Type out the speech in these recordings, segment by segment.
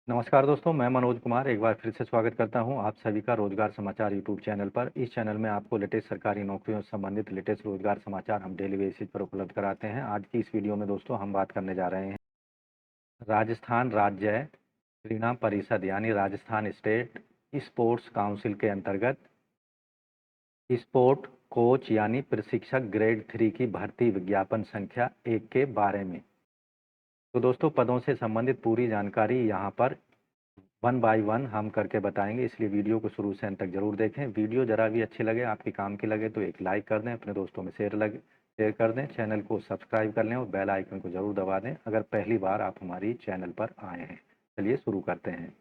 नमस्कार दोस्तों, मैं मनोज कुमार एक बार फिर से स्वागत करता हूं आप सभी का रोजगार समाचार यूट्यूब चैनल पर। इस चैनल में आपको लेटेस्ट सरकारी नौकरियों से संबंधित लेटेस्ट रोजगार समाचार हम डेली बेसिस पर उपलब्ध कराते हैं। आज की इस वीडियो में दोस्तों हम बात करने जा रहे हैं राजस्थान राज्य क्रीड़ा परिषद यानी राजस्थान स्टेट स्पोर्ट्स काउंसिल के अंतर्गत स्पोर्ट कोच यानी प्रशिक्षक ग्रेड 3 की भर्ती विज्ञापन संख्या 1 के बारे में। तो दोस्तों पदों से संबंधित पूरी जानकारी यहाँ पर वन बाय वन हम करके बताएंगे, इसलिए वीडियो को शुरू से अंत तक जरूर देखें। वीडियो जरा भी अच्छी लगे, आपके काम की लगे तो एक लाइक कर दें, अपने दोस्तों में शेयर कर दें, चैनल को सब्सक्राइब कर लें और बेल आइकन को जरूर दबा दें अगर पहली बार आप हमारी चैनल पर आए हैं। चलिए शुरू करते हैं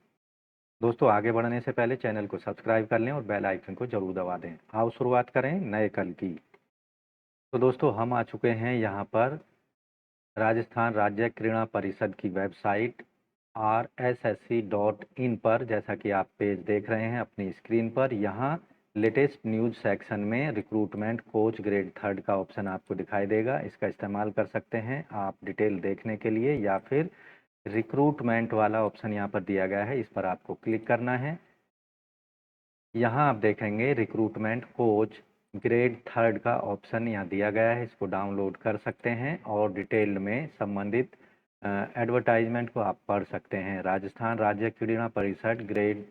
दोस्तों। आगे बढ़ने से पहले चैनल को सब्सक्राइब कर लें और बेल आइकन को जरूर दबा दें। आओ शुरुआत करें नए कल की। तो दोस्तों हम आ चुके हैं यहाँ पर राजस्थान राज्य क्रीड़ा परिषद की वेबसाइट rssi.in पर। जैसा कि आप पेज देख रहे हैं अपनी स्क्रीन पर, यहाँ लेटेस्ट न्यूज सेक्शन में रिक्रूटमेंट कोच ग्रेड 3 का ऑप्शन आपको दिखाई देगा। इसका इस्तेमाल कर सकते हैं आप डिटेल देखने के लिए, या फिर रिक्रूटमेंट वाला ऑप्शन यहाँ पर दिया गया है, इस पर आपको क्लिक करना है। यहाँ आप देखेंगे रिक्रूटमेंट कोच ग्रेड 3 का ऑप्शन यहाँ दिया गया है, इसको डाउनलोड कर सकते हैं और डिटेल में संबंधित एडवर्टाइजमेंट को आप पढ़ सकते हैं। राजस्थान राज्य क्रीड़ा परिषद ग्रेड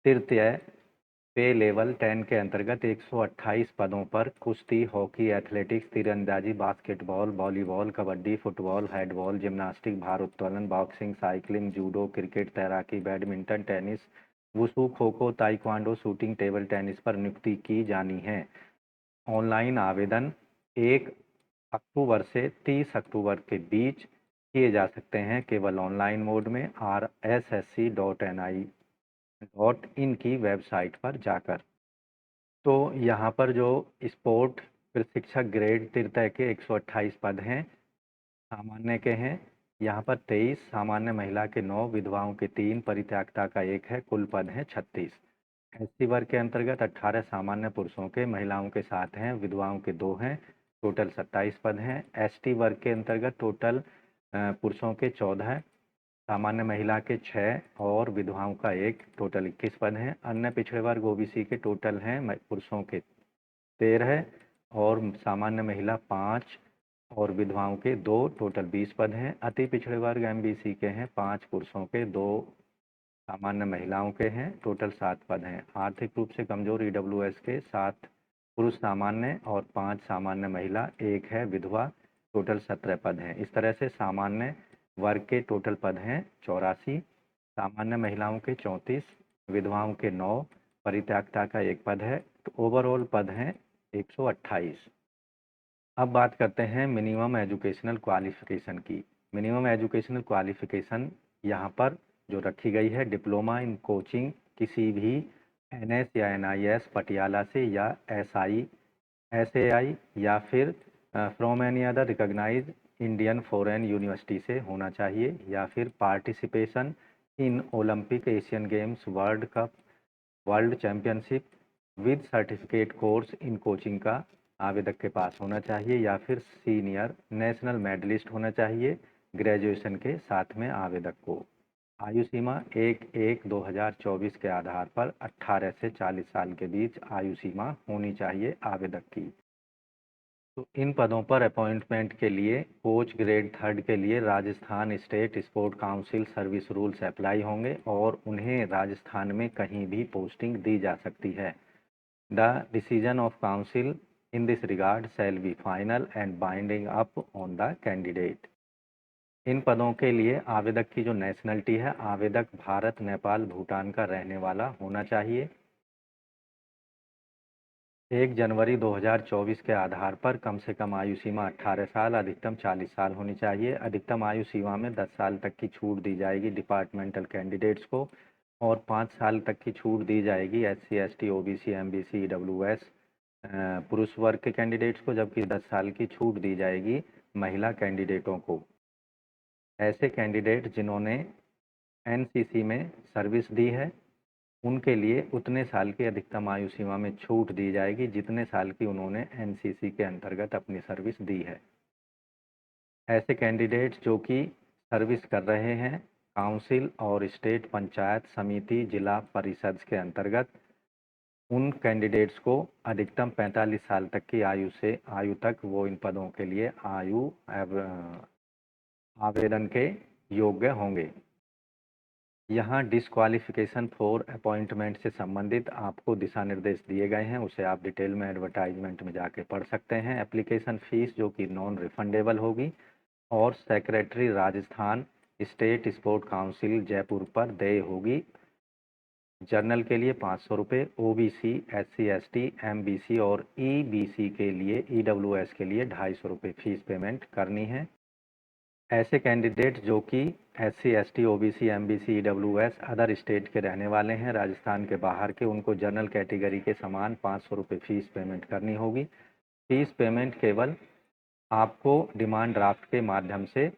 तृतीय पे लेवल 10 के अंतर्गत 128 पदों पर कुश्ती, हॉकी, एथलेटिक्स, तीरंदाजी, basketball, volleyball, kabaddi, football, handball, gymnastic, भारोत्तोलन, बॉक्सिंग, साइकिलिंग, जूडो, क्रिकेट, तैराकी, badminton, tennis, wushu, kho-kho, taekwondo, shooting, table tennis पर नियुक्ति की जानी है। ऑनलाइन आवेदन 1 अक्टूबर से 30 अक्टूबर के बीच किए जा सकते हैं, केवल ऑनलाइन मोड में rssi.in की वेबसाइट पर जाकर। तो यहाँ पर जो स्पोर्ट प्रशिक्षक ग्रेड तृतीय के 128 पद हैं, सामान्य के हैं यहाँ पर 23, सामान्य महिला के 9, विधवाओं के 3, परित्यागता का 1 है, कुल पद हैं 36। एससी वर्ग के अंतर्गत 18 सामान्य पुरुषों के, महिलाओं के 7 हैं, विधवाओं के 2 हैं, टोटल 27 पद हैं। एसटी वर्ग के अंतर्गत टोटल पुरुषों के 14, सामान्य महिला के 6 और विधवाओं का 1, टोटल 21 पद हैं। अन्य पिछड़े वर्ग ओबीसी के टोटल हैं पुरुषों के 13 और सामान्य महिला 5 और विधवाओं के 2, टोटल 20 पद हैं। अति पिछड़े वर्ग एमबीसी के हैं 5 पुरुषों के, 2 सामान्य महिलाओं के हैं, टोटल 7 पद हैं। आर्थिक रूप से कमजोर ईडब्ल्यूएस के 7 पुरुष सामान्य और 5 सामान्य महिला, 1 है विधवा, टोटल 17 पद हैं। इस तरह से सामान्य वर्ग के टोटल पद हैं 84, सामान्य महिलाओं के 34, विधवाओं के 9, परित्यागता का 1 पद है, तो ओवरऑल पद हैं 128। अब बात करते हैं मिनिमम एजुकेशनल क्वालिफिकेशन की। मिनिमम एजुकेशनल क्वालिफिकेशन यहाँ पर जो रखी गई है, डिप्लोमा इन कोचिंग किसी भी एनएस या एनआईएस पटियाला से, या एसआई एसएआई, या फिर from any other recognised Indian foreign university से होना चाहिए, या फिर participation in Olympic, Asian games, world cup, world championship with certificate course in coaching का आवेदक के पास होना चाहिए, या फिर सीनियर नेशनल मेडलिस्ट होना चाहिए ग्रेजुएशन के साथ में आवेदक को। आयु सीमा 1/1/2024 के आधार पर 18 से 40 साल के बीच आयु सीमा होनी चाहिए आवेदक की। तो इन पदों पर अपॉइंटमेंट के लिए कोच ग्रेड 3 के लिए Rajasthan state sport council service rules apply होंगे और उन्हें राजस्थान में कहीं भी पोस्टिंग दी जा सकती है। The decision of council in this regard shall be final and binding upon the candidate. इन पदों के लिए आवेदक की जो नेशनलिटी है, आवेदक भारत, नेपाल, भूटान का रहने वाला होना चाहिए। 1 जनवरी 2024 के आधार पर कम से कम आयु सीमा 18 साल, अधिकतम 40 साल होनी चाहिए। अधिकतम आयु सीमा में 10 साल तक की छूट दी जाएगी डिपार्टमेंटल कैंडिडेट्स को, और 5 साल तक की छूट दी जाएगी SC, ST, OBC, MBC, EWS पुरुष वर्ग के कैंडिडेट्स को, जबकि 10 साल की छूट दी जाएगी महिला कैंडिडेटों को। ऐसे कैंडिडेट जिन्होंने एनसीसी में सर्विस दी है, उनके लिए उतने साल की अधिकतम आयु सीमा में छूट दी जाएगी जितने साल की उन्होंने एनसीसी के अंतर्गत अपनी सर्विस दी है। ऐसे कैंडिडेट्स जो कि सर्विस कर रहे हैं काउंसिल और स्टेट पंचायत समिति जिला परिषद के अंतर्गत उन कैंडिडेट्स को अधिकतम 45 साल तक की आयु तक वो इन पदों के लिए आवेदन के योग्य होंगे। यहाँ डिसक्वालिफिकेशन फॉर अपॉइंटमेंट से संबंधित आपको दिशा निर्देश दिए गए हैं, उसे आप डिटेल में एडवर्टाइजमेंट में जाके पढ़ सकते हैं। एप्लीकेशन फीस जो कि नॉन रिफंडेबल होगी और secretary Rajasthan state sport council Jaipur पर देय होगी। जनरल के लिए 500 रुपये, ओबीसी, SC ST, MBC और EBC के लिए EWS के लिए 250 रुपये फीस पेमेंट करनी है। ऐसे कैंडिडेट जो कि SC ST OBC MBC EWS other state के रहने वाले हैं, राजस्थान के बाहर के, उनको जनरल कैटेगरी के समान 500 रुपये फीस पेमेंट करनी होगी। फीस पेमेंट केवल आपको डिमांड ड्राफ्ट के माध्यम से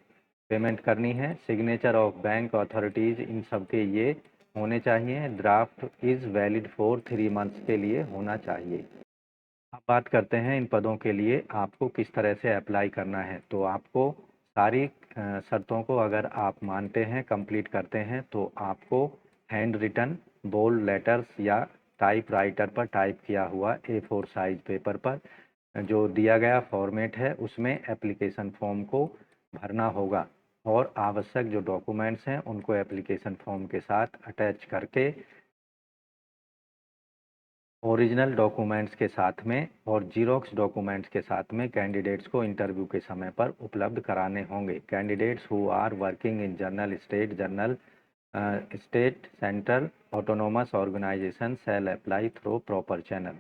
पेमेंट करनी है। सिग्नेचर ऑफ बैंक अथॉरिटीज़ इन सब के ये होने चाहिए। Draft is valid for 3 months के लिए होना चाहिए। अब बात करते हैं इन पदों के लिए आपको किस तरह से अप्लाई करना है। तो आपको सारी शर्तों को अगर आप मानते हैं, कंप्लीट करते हैं, तो आपको हैंड रिटन बोल्ड लेटर्स या टाइपराइटर पर टाइप किया हुआ A4 साइज पेपर पर जो दिया गया फॉर्मेट है उसमें एप्लीकेशन फॉर्म को भरना होगा और आवश्यक जो डॉक्यूमेंट्स हैं उनको एप्लीकेशन फॉर्म के साथ अटैच करके ओरिजिनल डॉक्यूमेंट्स के साथ में और जीरोक्स डॉक्यूमेंट्स के साथ में कैंडिडेट्स को इंटरव्यू के समय पर उपलब्ध कराने होंगे। Candidates who are working in state central autonomous organisation shall apply through proper channel.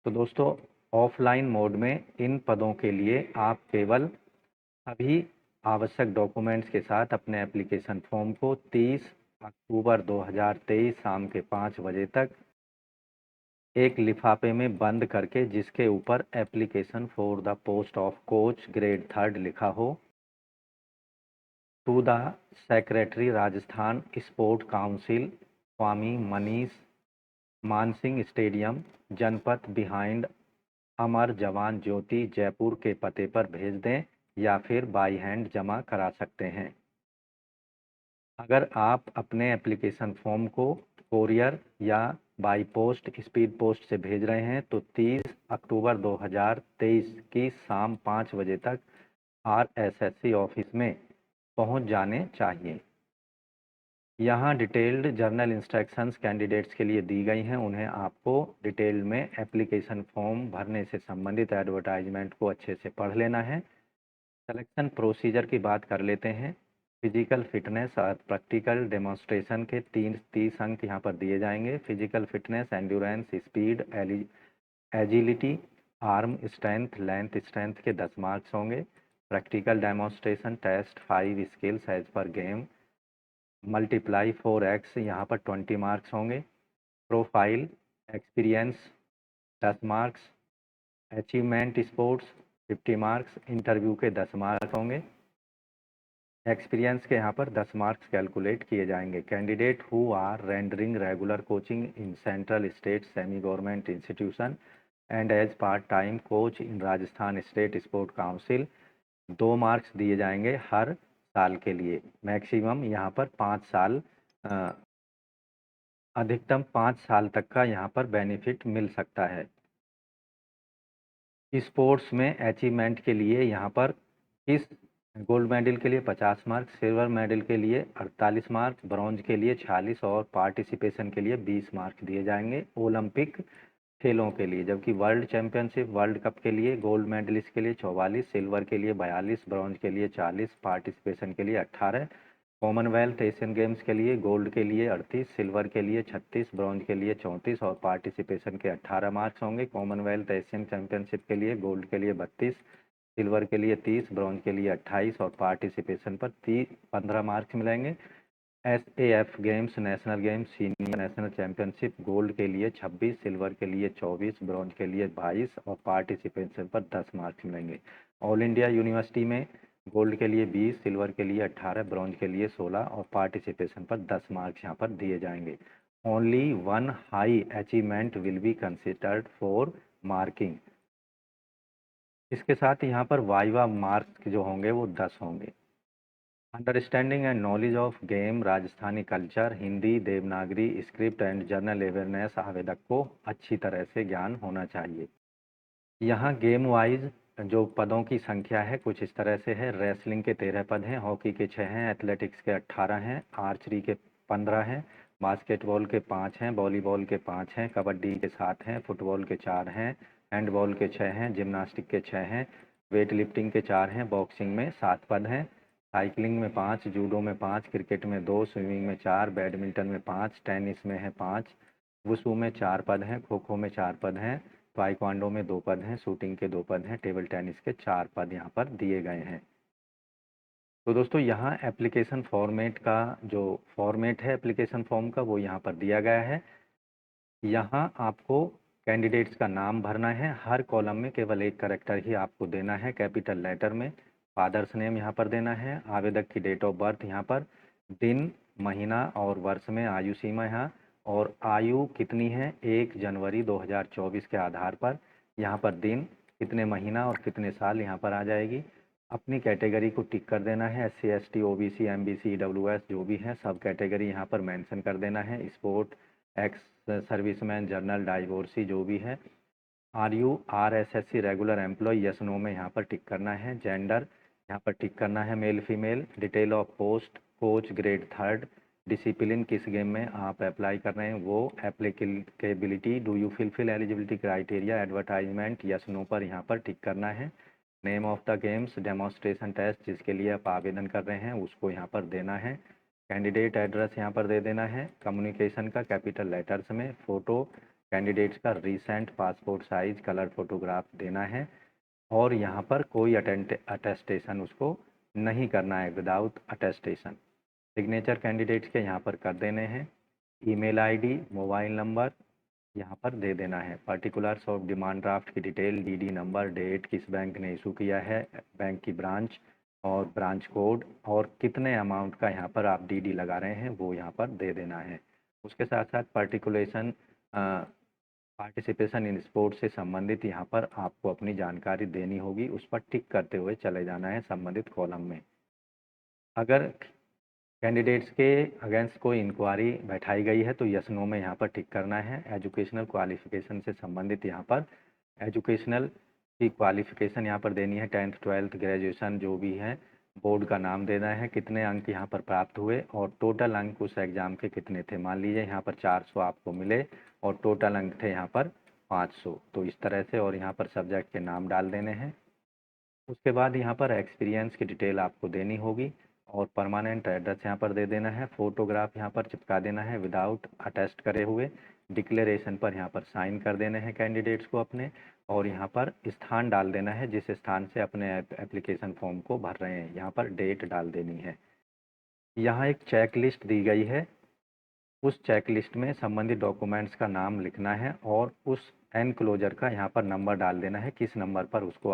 तो दोस्तों ऑफलाइन मोड में इन पदों के लिए आप केवल सभी आवश्यक डॉक्यूमेंट्स के साथ अपने एप्लीकेशन फॉर्म को 30 अक्टूबर 2023 शाम के 5 बजे तक एक लिफाफे में बंद करके जिसके ऊपर application for the post of coach grade 3 लिखा हो to the secretary Rajasthan sport council Swami Manish Mansingh stadium Janpath behind Amar Jawan Jyoti Jaipur के पते पर भेज दें या फिर बाई हैंड जमा करा सकते हैं। अगर आप अपने एप्लीकेशन फॉर्म को कोरियर या बाई पोस्ट स्पीड पोस्ट से भेज रहे हैं तो 30 अक्टूबर 2023 की शाम 5 बजे तक RSSC ऑफिस में पहुंच जाने चाहिए। यहाँ डिटेल्ड जर्नल इंस्ट्रक्शंस कैंडिडेट्स के लिए दी गई हैं, उन्हें आपको डिटेल में एप्लीकेशन फॉर्म भरने से संबंधित एडवर्टाइजमेंट को अच्छे से पढ़ लेना है। सिलेक्शन प्रोसीजर की बात कर लेते हैं। फिजिकल फिटनेस और प्रैक्टिकल डेमोन्स्ट्रेशन के 30 अंक यहाँ पर दिए जाएंगे। Physical fitness, endurance, speed, agility, arm strength, length strength के 10 मार्क्स होंगे। Practical demonstration test 5 skills as per game multiply 4x यहाँ पर 20 मार्क्स होंगे। Profile experience 10 marks. Achievement sports 50 marks. Interview के 10 मार्क्स होंगे। एक्सपीरियंस के यहाँ पर 10 मार्क्स कैलकुलेट किए जाएंगे। Candidate who are rendering regular coaching in central state semi government institution and as part time coach in Rajasthan state sport council 2 marks दिए जाएंगे हर साल के लिए। मैक्सिमम यहाँ पर 5 साल अधिकतम 5 साल तक का यहाँ पर बेनिफिट मिल सकता है। स्पोर्ट्स में अचीवमेंट के लिए यहाँ पर इस गोल्ड मेडल के लिए 50 मार्क्स, सिल्वर मेडल के लिए 48 मार्क्स, ब्रॉन्ज के लिए 46 और पार्टिसिपेशन के लिए 20 मार्क्स दिए जाएंगे ओलंपिक खेलों के लिए। जबकि वर्ल्ड चैंपियनशिप वर्ल्ड कप के लिए गोल्ड मेडलिस्ट के लिए 44, सिल्वर के लिए 42, ब्रॉन्ज के लिए 40, पार्टिसिपेशन के लिए 18, कॉमनवेल्थ एशियन गेम्स के लिए गोल्ड के लिए 38, सिल्वर के लिए 36, ब्रॉन्ज के लिए 34 और पार्टिसिपेशन के 18 मार्क्स होंगे। कॉमनवेल्थ एशियन चैंपियनशिप के लिए गोल्ड के लिए 32, सिल्वर के लिए 30, ब्रॉन्ज के लिए 28 और पार्टिसिपेशन पर 15 मार्क्स मिलेंगे। SAF games, national games, senior national championship gold के लिए 26, सिल्वर के लिए 24, ब्रॉन्ज के लिए 22 और पार्टिसिपेशन पर 10 मार्क्स मिलेंगे। ऑल इंडिया यूनिवर्सिटी में गोल्ड के लिए 20, सिल्वर के लिए 18, ब्रॉन्ज के लिए 16 और पार्टिसिपेशन पर 10 मार्क्स यहाँ पर दिए जाएंगे। Only 1 high achievement will be considered for marking. इसके साथ यहाँ पर वाइवा मार्क्स जो होंगे वो 10 होंगे। Understanding and knowledge of game, Rajasthani culture, Hindi, Devanagari, script and general awareness आवेदक को अच्छी तरह से ज्ञान होना चाहिए। यहाँ गेम वाइज जो पदों की संख्या है कुछ इस तरह से है। रेसलिंग के 13 पद हैं, हॉकी के 6 हैं, एथलेटिक्स के 18 हैं, आर्चरी के 15 हैं, बास्केटबॉल के 5 हैं, वॉलीबॉल के 5 हैं, कबड्डी के 7 हैं, फुटबॉल के 4 हैं, हैंडबॉल के 6 हैं, जिम्नास्टिक के 6 हैं, वेट लिफ्टिंग के 4 हैं, बॉक्सिंग में 7 पद हैं, साइकिलिंग में 5, जूडो में 5, क्रिकेट में 2, स्विमिंग में 4, बैडमिंटन में 5, टेनिस में है 5, वुशु में 4 पद हैं, खो खो में 4 पद हैं, ताइक्वांडो में 2 पद हैं, शूटिंग के 2 पद हैं, टेबल टेनिस के 4 पद यहाँ पर दिए गए हैं। तो दोस्तों यहाँ एप्लीकेशन फॉर्मेट का जो फॉर्मेट है एप्लीकेशन फॉर्म का वो यहाँ पर दिया गया है। यहाँ आपको कैंडिडेट्स का नाम भरना है। हर कॉलम में केवल एक करेक्टर ही आपको देना है कैपिटल लेटर में। फादर्स नेम यहाँ पर देना है। आवेदक की डेट ऑफ बर्थ यहाँ पर, दिन, महीना और वर्ष में आयु सीमा यहाँ, और आयु कितनी है 1 जनवरी 2024 के आधार पर यहाँ पर दिन, कितने महीना और कितने साल यहाँ पर आ जाएगी। अपनी कैटेगरी को टिक कर देना है। SC ST OBC MBC EWS जो भी है सब कैटेगरी यहाँ पर मेंशन कर देना है। Sport, ex serviceman, general, divorcee जो भी है। RSSC regular employ, yes no में यहाँ पर टिक करना है। जेंडर यहाँ पर टिक करना है male female. Detail of post, coach grade 3rd। Discipline, किस गेम में आप अप्लाई कर रहे हैं वो। Applicability, do you fulfil eligibility criteria. Advertisement, yes no पर यहाँ पर टिक करना है। Name of the games, demonstration test जिसके लिए आप आवेदन कर रहे हैं उसको यहाँ पर देना है। कैंडिडेट एड्रेस यहाँ पर दे देना है। कम्युनिकेशन का कैपिटल लेटर्स में। फ़ोटो कैंडिडेट्स का recent passport size colour photograph देना है। और यहाँ पर कोई अटेस्टेशन उसको नहीं करना है, विदाउट अटेस्टेशन। सिग्नेचर कैंडिडेट्स के यहाँ पर कर देने हैं। ईमेल आईडी, मोबाइल नंबर यहाँ पर दे देना है। पर्टिकुलर्स ऑफ डिमांड ड्राफ्ट की डिटेल, DD नंबर, डेट, किस बैंक ने इशू किया है, बैंक की ब्रांच और ब्रांच कोड, और कितने अमाउंट का यहाँ पर आप DD लगा रहे हैं वो यहाँ पर दे देना है। उसके साथ साथ पार्टिसिपेशन इन स्पोर्ट्स से संबंधित यहाँ पर आपको अपनी जानकारी देनी होगी, उस पर टिक करते हुए चले जाना है संबंधित कॉलम में। अगर कैंडिडेट्स के अगेंस्ट कोई इंक्वायरी बैठाई गई है तो यस नो में यहाँ पर टिक करना है। एजुकेशनल क्वालिफिकेशन से संबंधित यहाँ पर एजुकेशनल की क्वालिफिकेशन यहाँ पर देनी है। 10th 12th ग्रेजुएशन जो भी है, बोर्ड का नाम देना है, कितने अंक यहाँ पर प्राप्त हुए और टोटल अंक उस एग्ज़ाम के कितने थे। मान लीजिए यहाँ पर 400 आपको मिले और टोटल अंक थे यहाँ पर 500, तो इस तरह से। और यहाँ पर सब्जेक्ट के नाम डाल देने हैं। उसके बाद यहाँ पर एक्सपीरियंस की डिटेल आपको देनी होगी और परमानेंट एड्रेस यहाँ पर दे देना है। फ़ोटोग्राफ यहाँ पर चिपका देना है विदाउट अटेस्ट करे हुए। डिक्लेरेशन पर यहाँ पर साइन कर देने हैं कैंडिडेट्स को अपने, और यहाँ पर स्थान डाल देना है जिस स्थान से अपने एप्लीकेशन फॉर्म को भर रहे हैं। यहाँ पर डेट डाल देनी है। यहाँ एक चेक लिस्ट दी गई है, उस चेक लिस्ट में संबंधित डॉक्यूमेंट्स का नाम लिखना है और उस एनक्लोजर का यहाँ पर नंबर डाल देना है, किस नंबर पर उसको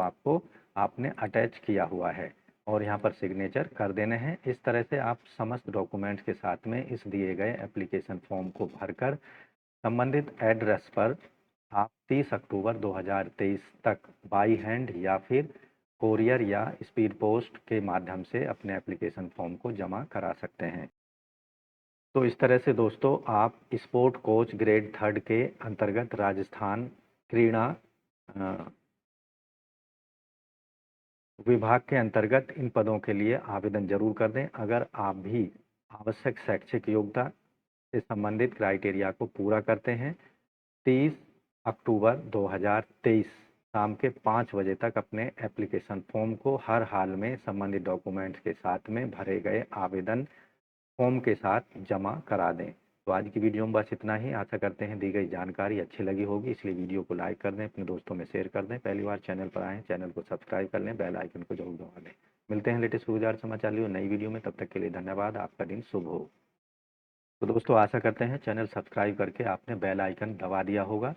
आपने अटैच किया हुआ है, और यहाँ पर सिग्नेचर कर देने हैं। इस तरह से आप समस्त डॉक्यूमेंट्स के साथ में इस दिए गए एप्लीकेशन फॉर्म को भरकर संबंधित एड्रेस पर आप 30 अक्टूबर 2023 तक बाई हैंड या फिर कोरियर या स्पीड पोस्ट के माध्यम से अपने एप्लीकेशन फॉर्म को जमा करा सकते हैं। तो इस तरह से दोस्तों आप स्पोर्ट कोच ग्रेड 3rd के अंतर्गत राजस्थान क्रीड़ा विभाग के अंतर्गत इन पदों के लिए आवेदन जरूर कर दें। अगर आप भी आवश्यक शैक्षिक योग्यता से संबंधित क्राइटेरिया को पूरा करते हैं, 30 अक्टूबर 2023 शाम के 5 बजे तक अपने एप्लीकेशन फॉर्म को हर हाल में संबंधित डॉक्यूमेंट्स के साथ में भरे गए आवेदन फॉर्म के साथ जमा करा दें। तो आज की वीडियो में बस इतना ही। आशा करते हैं दी गई जानकारी अच्छी लगी होगी, इसलिए वीडियो को लाइक कर दें, अपने दोस्तों में शेयर कर दें। पहली बार चैनल पर आएँ चैनल को सब्सक्राइब कर लें, बेल आइकन को जरूर दबा दें। मिलते हैं लेटेस्ट रोजगार समाचार लिए नई वीडियो में, तब तक के लिए धन्यवाद। आपका दिन शुभ हो। तो दोस्तों आशा करते हैं चैनल सब्सक्राइब करके आपने बेल आइकन दबा दिया होगा